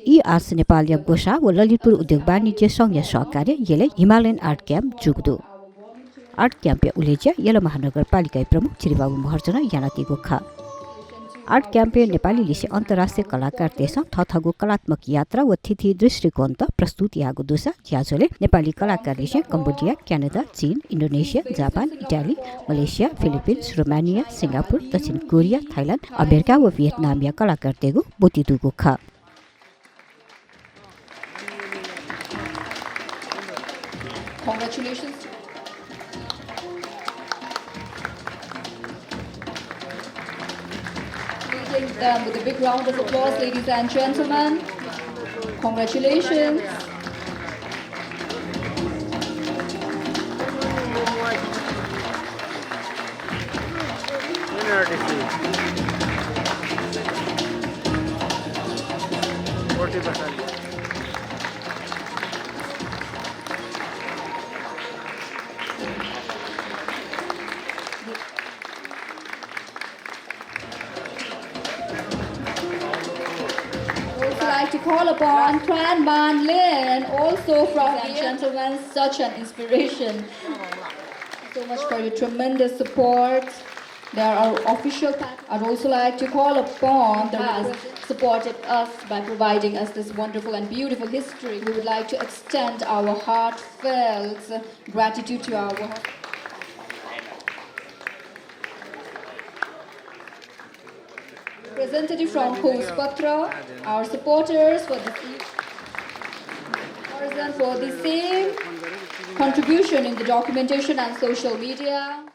यी आज नेपाल गोसा व ललितपुर उद्योग वाणिज्य संघ सहकार्य यसले हिमालयन आर्ट क्याम्प जुग्दो आर्ट क्याम्प उलेज्या यल महानगरपालिका प्रमुख श्रीबाबु महर्जन यानातिको खा आर्ट क्याम्प नेपाली लिसे अन्तर्राष्ट्रिय कलाकार देश थथगो कलात्मक यात्रा व तिथि दृष्टिकोण त प्रस्तुत यागो दोसा ज्याजोले नेपाली कलाकार लिसे कम्बोडिया क्यानाडा चीन Indonesia Japan Italy Malaysia Philippines Romania Singapore दक्षिण कोरिया थाइल्यान्ड अमेरिका व भियतनाम या कलाकार देगो बोतिदुगो खा Congratulations. Greeting them with a big round of applause, ladies and gentlemen. Congratulations. To call upon Tran Man Lin, also from the gentlemen, such an inspiration. So much for your tremendous support. There are official. I'd also like to call upon the has supported us by providing us this wonderful and beautiful history. We would like to extend our heartfelt gratitude to our representative from Patra, our supporters for the same contribution in the documentation and social media.